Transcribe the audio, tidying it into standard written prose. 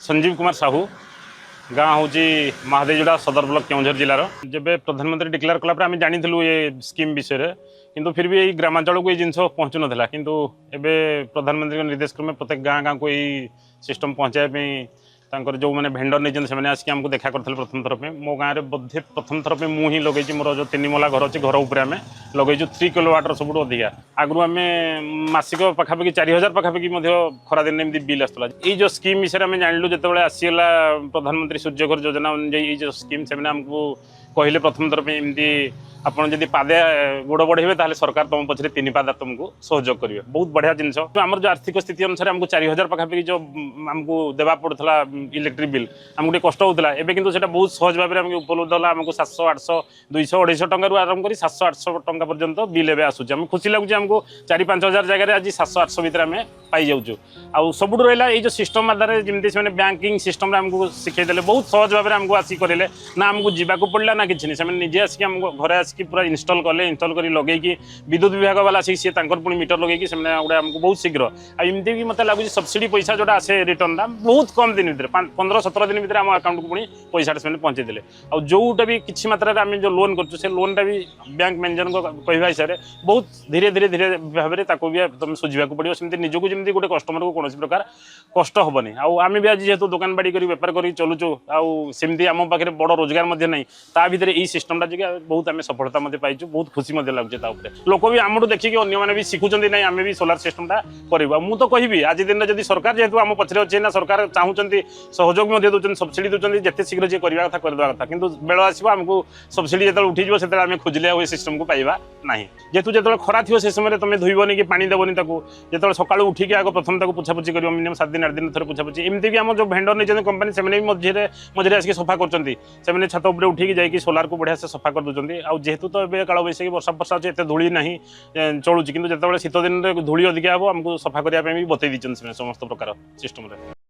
संजीव कुमार साहू गाँ हूँ महादेवजोड़ा सदर ब्लॉक केउझर जिलार जब प्रधानमंत्री डिक्लेयर कलापर आम जानी ये स्कीम विषय किंतु फिर भी यही ग्रामांचल को ये जिन पहुँचु नाला किंतु एबे प्रधानमंत्री निर्देश क्रमे प्रत्येक गाँ गाँ को यही सिस्टम पहुँचाई जो मैंने भेंडर नहीं से आसिक आमको देखा करते प्रथम थर पे मो गाँव में बोधे प्रथम थर पे मुझे लगे मोर जो 3 महला घर अच्छे घर उपर आम लगे 3 किलोवाटर सब अधिका आगु आम मासिक पखापाखि 4000 पखापाखि खरा दिन एमती बिल आसला ये स्कीम विषय में जानलु जो आसीगला प्रधानमंत्री सूर्यघर योजना ये जो स्कीम से आमको कहले प्रथम थर पे एमती आपड़ जब पादे गोड़ बढ़े ताले सरकार तुम पछरे 3 पादा तुमको सहयोग करेंगे बहुत बढ़िया जिनस आम जो आर्थिक स्थिति अनुसार आमको 4000 पखापाखि जो आमको देवा पड़ता इलेक्ट्रिक बिल आमको कष्ट होता है एवं किंतु बहुत सहज भाव में उपलब्ध है आमको 700 800 200 250 टकर आरंभ कर 700 800 टका पर्यंत बिल एवं आसूँ आम खुशी लगुच आमको 4-5 हजार जगह आज 700 800 भितर आम पाई जाऊँ आउ सब रहा ये सिस्टम आधार जमी से बैंकिंग सिस्टम आमको शिखेदे बहुत सहज भाव में आमको आसिक करें ना आमको जावाक पड़ा ना कि निजे आसिक घरे आसिक पूरा इनस्टॉल कले इनस्टॉल कर लगे विद्युत विभाग वाला आसिक सी पुणी मीटर लगे गोटे आमको बहुत शीघ्र आमती भी मतलब लगुच सब्सिडी पैसा जोटा आसे रिटर्न बहुत कम दिन भर 15-17 दिन भर आम अकाउंट को पुणी पैसा पहुँचे देते और जोटा भी किसी मात्रा आम जो लोन कर लोनटा भी बैंक मैनेजर कहवा हिसाब से बहुत धीरे धीरे धीरे भाव में भी तुम सुझा पड़ो सेमती निजक जमी गोटे कस्टमर को कौन प्रकार कष्ट हेनी आम भी आज जेहतु दुकान बाड़ी कर बेपार कर चलुचु आमती आम पाखे बड़ रोजगार नहीं ता भर यही सिस्टमटा जो बहुत आम सफलता पाइचु बहुत खुशी लगुचे लोक भी आमठू देखिए अन्य भी शिखुं नहीं आम भी सोलार सिस्टमटा करूँ मुझे तो कहि आज दिन में सरकार जेहतु आम पछरे अच्छे ना सरकार चाहूँगी सहयोग दूसरी सब्सिडी दूसरी जिते शीघ्र जी करवा कथा करवा कथा किंतु बेल आसो आमको सब्सिडी जो उठीज से आम खोजिले आ सिस्टम को पाइबा ना जेहतु जो खरा थी से समय तुम धोबनी कि पानी देवनी जो सका उठिक आग प्रथम पुछापुछी कर मिनिमम 7 दिन 8 दिन थोड़े पुछापुछी एमती भी आम जो भेंडर नहीं कंपानी से मझे मझे आसिक सफा कर छात उपर उठिक जाकि सोलार को बढ़िया से सफा कर दूसरी जेहेतु तो ये काल बैशाखी वर्षा फर्षा अच्छे एत धूली ना चलुची किंतु जो शीत दिन धूली अधिका हम आमको सफा करने भी बतई दी समस्त प्रकार सिस्टम।